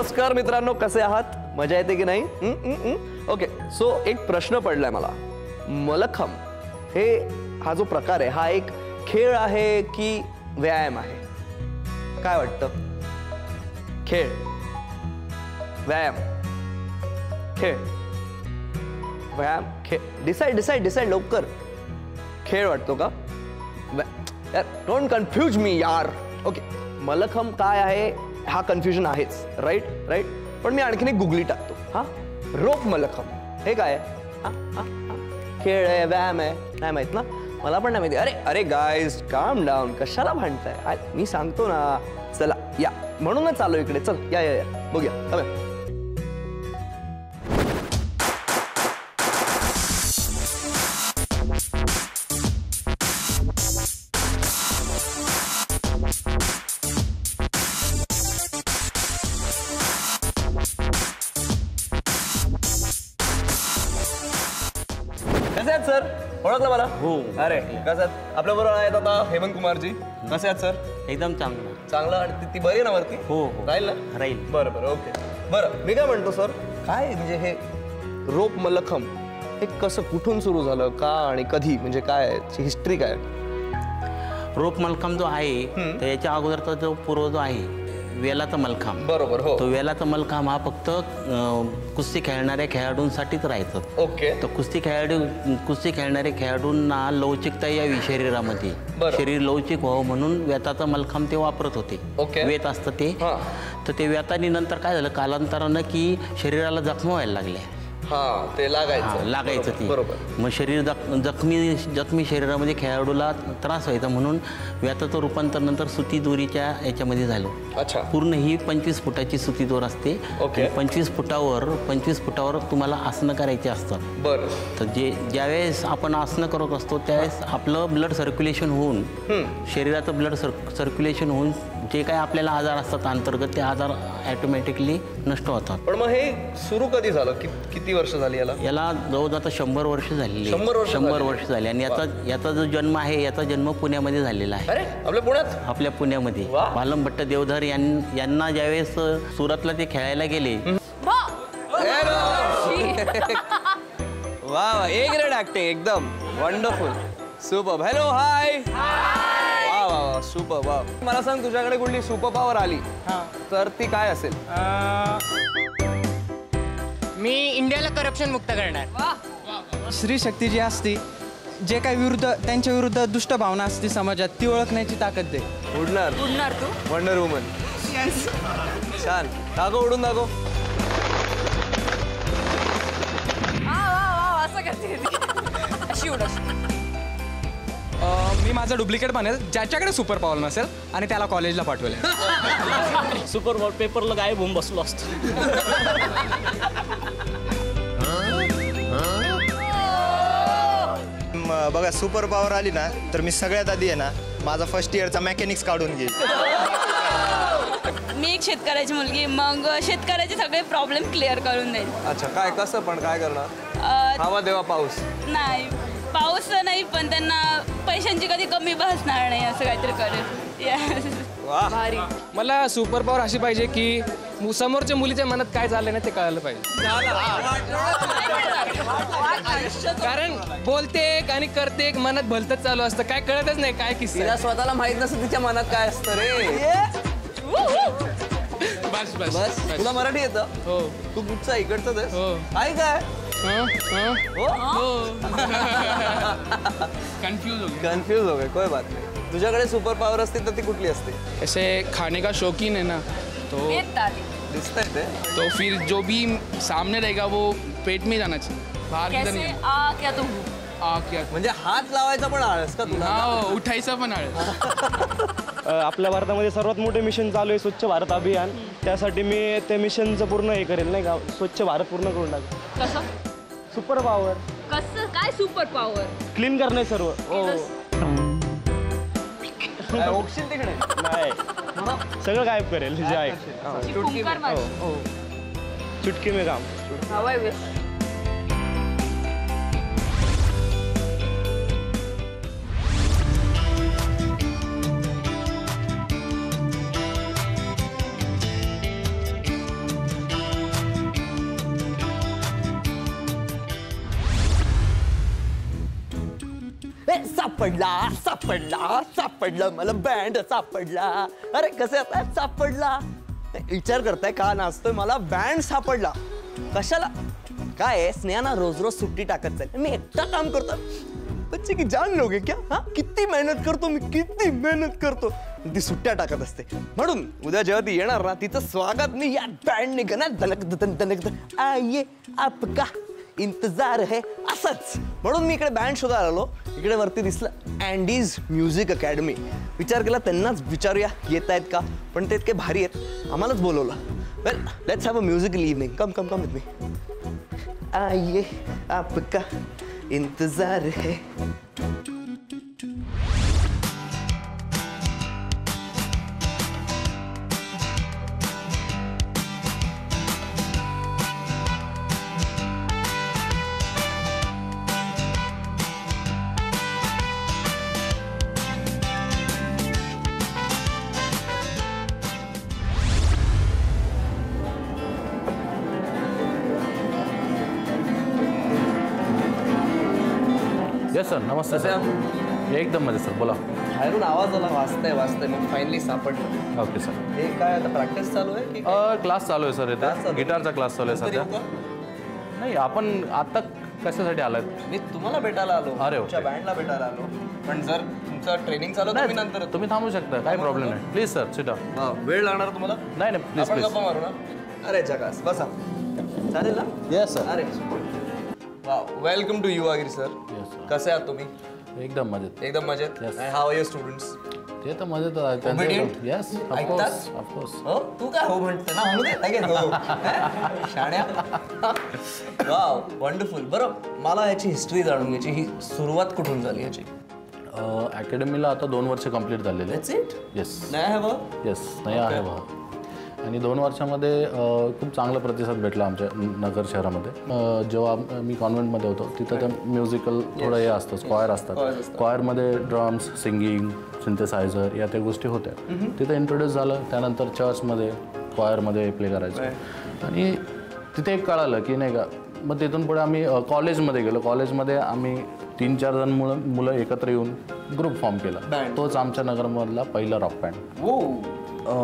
नमस्कार मित्रांनो, कसे आहात? मजा येते की नाही? ओके, सो एक प्रश्न पडलाय मला. मलखम हा जो प्रकार आहे हा एक खेळ आहे की व्यायाम आहे? काय वाटतं? खेळ, व्यायाम, खेळ, व्यायाम, खेळ. डिसाइड लवकर. खेळ वाटतो का? यार डोंट कन्फ्यूज मी यार. ओके, मलखम काय आहे हा कन्फ्युजन आहेच. राईट. पण मी आणखीन एक गुगली टाकतो. हा, रोप मलखम हे काय आहे? खेळ आहे, व्यायाम आहे? नाही माहित ना, मला पण नाही माहिती. अरे गाईज, काम डाऊन, कशाला भांडताय? मी सांगतो ना. चला या, म्हणूनच चालू इकडे. चल या बघूया. कसे आहेत सर? ओळखलं मला? हो. अरे कसं आहेत? आपल्या बरोबर आहेत आता हेमंत कुमारजी. कसे आहेत सर? एकदम चांगलं. आणि ती बरी आहे ना वरती? हो. राहील ना? राहील. बरं. ओके. बरं, मी काय म्हणतो सर, काय म्हणजे हे रोप मलखम हे कसं, कुठून सुरू झालं, का आणि कधी, म्हणजे काय हिस्ट्री काय? रोप मलखाम जो आहे तर याच्या अगोदरचा जो पूर्व जो आहे वेलाचा मलखाम. बरोबर. हो. तो वेलाचा मलखाम हा फक्त कुस्ती खेळणाऱ्या खेळाडूंसाठीच राहायचं. ओके. तर कुस्ती खेळणारे खेळाडूंना लवचिकता यावी शरीरामध्ये, शरीर लवचिक व्हावं म्हणून वेताचा मलखाम ते वापरत होते. ओके. वेत असतं ते. तर ते वेतानी नंतर काय झालं, कालांतरानं की शरीराला जखमा व्हायला लागल्या. ते लागायचं ते. बरोबर. मग शरीर जखमी शरीरामध्ये खेळाडूला त्रास व्हायचा म्हणून व्याताचं रूपांतर नंतर सुती दोरीच्या याच्यामध्ये झालं. अच्छा. पूर्ण ही 25 फुटाची सुती दोर असते. ओके. 25 फुटावर तुम्हाला आसनं करायची असतात. बरं. तर ज्यावेळेस आपण आसनं करत असतो त्यावेळेस आपलं ब्लड सर्क्युलेशन होऊन, शरीराचं ब्लड सर्क्युलेशन होऊन जे काय आपल्याला आजार असतात अंतर्गत, ते आजार ऑटोमॅटिकली नष्ट होतात. पण मग हे सुरू कधी झालं? किती वर्ष झाली याला? जवळजवळ आता 100 वर्ष झालेली. 100 वर्ष झाली. आणि याचा जो जन्म आहे, याचा जन्म पुण्यामध्ये झालेला आहे. अरे, आपल्या पुण्यामध्ये भालम भट्ट देवधर यांना ज्यावेळेस सुरतला ते खेळायला गेले. वा, ए ग्रेट ऍक्टिंग, एकदम वंडरफुल, सुपर. हॅलो, हाय. वा, सुपर. वा, मला सांग, तुझ्याकडे कुठली सुपर पॉवर आली तर ती काय असेल? मी इंडियाला करप्शन मुक्त करणार. स्त्री शक्ती जी असते, जे काही त्यांच्या विरुद्ध दुष्ट भावना असते समाजात, ती ओळखण्याची ताकद दे. उडणार तू? Wonder woman. छान. दाखव, उडून दाखव. मी माझा डुप्लिकेट बनेल ज्याच्याकडे सुपर पॉवर नसेल आणि त्याला कॉलेजला पाठवले. सुपर पेपरला गायब होऊन बसलो असतो. बघा, सुपर पॉवर आली ना तर मी सगळ्यात आधी आहे ना माझा फर्स्ट इयरचा मेकॅनिक्स काढून घेईन. मी एक शेतकऱ्याची मुलगी, मग शेतकऱ्याचे सगळे प्रॉब्लेम क्लिअर करून देईन. अच्छा, काय कसं, पण काय करणार? हवा देवा पाऊस नाही, पाऊस नाही, पण त्यांना पैशांची कधी कमी भासणार नाही, असं काहीतरी करेल. भारी. मला सुपर पॉवर अशी पाहिजे की समोरच्या मुलीच्या मनात काय चाललंय ना ते कळायला पाहिजे. कारण बोलते एक आणि करते एक, मनात भलतच चालू असतं, काय कळतच नाही काय किस्सा. तिला स्वतःला माहित नसतं तिच्या मनात काय असतं रे. बस. तुला मराठी येतं? हो. तू कुठचा, इकडचं आहेस? हो. आहे काय? कन्फ्यूज हो गए, कोई बात नाही. तुझ्याकडे सुपर पॉवर असते तर ती कुठली असते? ऐसे खाने का शौकीन है ना, तो दिसतंय ते. तो फिर जो भी सामने रहेगा वो पेट में जाना चाहिए, बाहर किधर नहीं. म्हणजे हात लावायचा पण आळस का तुला? उठायचा पण आळस. आपल्या भारतामध्ये सर्वात मोठे मिशन चालू आहे स्वच्छ भारत अभियान. त्यासाठी मी ते मिशनचं पूर्ण हे करेल, नाही का, स्वच्छ भारत पूर्ण करून टाक. कसं? Super power. कसं काय सुपर पॉवर? क्लीन करणे सर्व. ओक्षील तिकडे नाही, सगळं गायब करेल जे आहे. चुटकी में काम. सापडला सापडला सापडला मला बँड सापडला. अरे कसे आता सापडला विचार करताय का नाचतोय मला बँड सापडला कशाला काय आहे स्नेहाना रोज रोज सुट्टी टाकत जाईल मी एकटा काम करतो बच्चे की जान लोगे क्या हा किती मेहनत करतो मी किती मेहनत करतो ती सुट्ट्या टाकत असते म्हणून उद्या जेव्हा ती येणार ना तिचं स्वागत मी या बँडने करणार दनक दन दनक आये आपका इंतजार है असंच म्हणून मी इकडे बँड शोधायला आलो इकडे वरती दिसलं अँडीज म्युझिक अकॅडमी विचार केला त्यांनाच विचारूया येत आहेत का पण ते इतके भारी आहेत आम्हालाच बोलवलं well let's have a musical evening come come come with me आइए आपका इंतजार है. येस सर नमस्ते सर एकदम मजे सर बोला बाहेरून आवाज आला वाजतंय मग फायनली सापडलं. ओके सर हे काय आता प्रॅक्टिस चालू आहे की क्लास चालू आहे सर इथे गिटारचा क्लास चालू आहे सध्या नाही आपण आत्ता कशासाठी आलात मी तुम्हाला भेटायला आलो अरे, तुमच्या बँडला भेटायला आलो पण जर तुमचं ट्रेनिंग चालू तर मी नंतर तुम्ही थांबू शकता काही प्रॉब्लेम नाही प्लीज सर सिटा वेळ लागणार तुम्हाला नाही नाही प्लीज आपण प्लीज गप्पा मारू ना अरे जगास बसा चालेल ना येस सर अरे वेलकम टू युवागिरी सर कसे आहात तुम्ही एकदम मजेत एकदम मजेत हाव आर युअर स्टुडंट्स ते तर मजेत Obedient? येस ऐकतात? ऑफकोर्स हो तू काय हो म्हणतो ना म्हणू दे लगेच हो शाण्या वाव वंडरफुल बरं मला याची हिस्ट्री जाणून घ्यायची ही सुरुवात कुठून झाली याची अकॅडमीला आता 2 वर्ष कंप्लीट झालेले दॅट्स इट येस नाही हवं येस नाही आहे बा आणि 2 वर्षामध्ये खूप चांगला प्रतिसाद भेटला आमच्या नगर शहरामध्ये जेव्हा मी कॉन्व्हेंटमध्ये होतो तिथं ते म्युझिकल थोडं हे असतं स्क्वायर असतात स्क्वायरमध्ये ड्रम्स सिंगिंग सिंथेसायझर या त्या गोष्टी होत्या तिथं इंट्रोड्यूस झालं त्यानंतर चर्चमध्ये क्वायरमध्ये प्ले करायचं आणि तिथे एक कळालं की नाही का मग तिथून पुढे आम्ही कॉलेजमध्ये गेलो कॉलेजमध्ये आम्ही 3-4 जण मुलं एकत्र येऊन ग्रुप फॉर्म केला तोच आमच्या नगरमधला पहिला रॉक बँड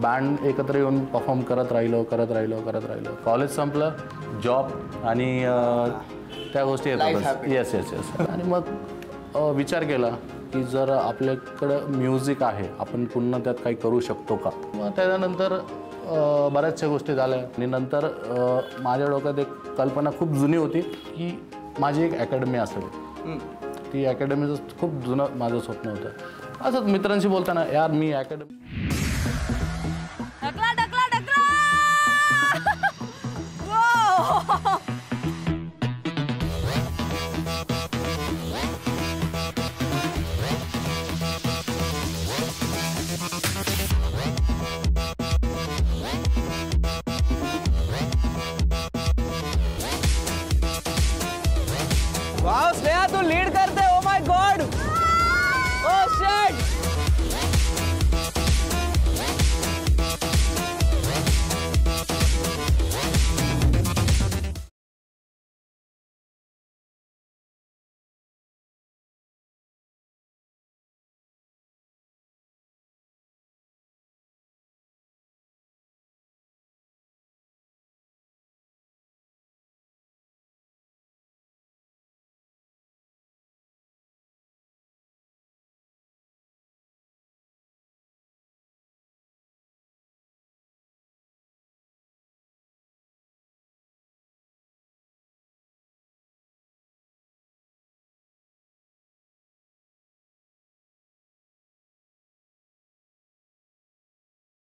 बँड एकत्र येऊन परफॉर्म करत राहिलो कॉलेज संपलं जॉब आणि त्या गोष्टी येतात येस येस येस आणि मग विचार केला की जर आपल्याकडं म्युझिक आहे आपण पुन्हा त्यात काही करू शकतो का मग त्याच्यानंतर बऱ्याचशा गोष्टी झाल्या आणि नंतर माझ्या डोक्यात एक कल्पना खूप जुनी होती की माझी एक अकॅडमी असेल ती अकॅडमीचं खूप जुनं माझं स्वप्न होतं असंच मित्रांशी बोलताना यार मी अकॅडमी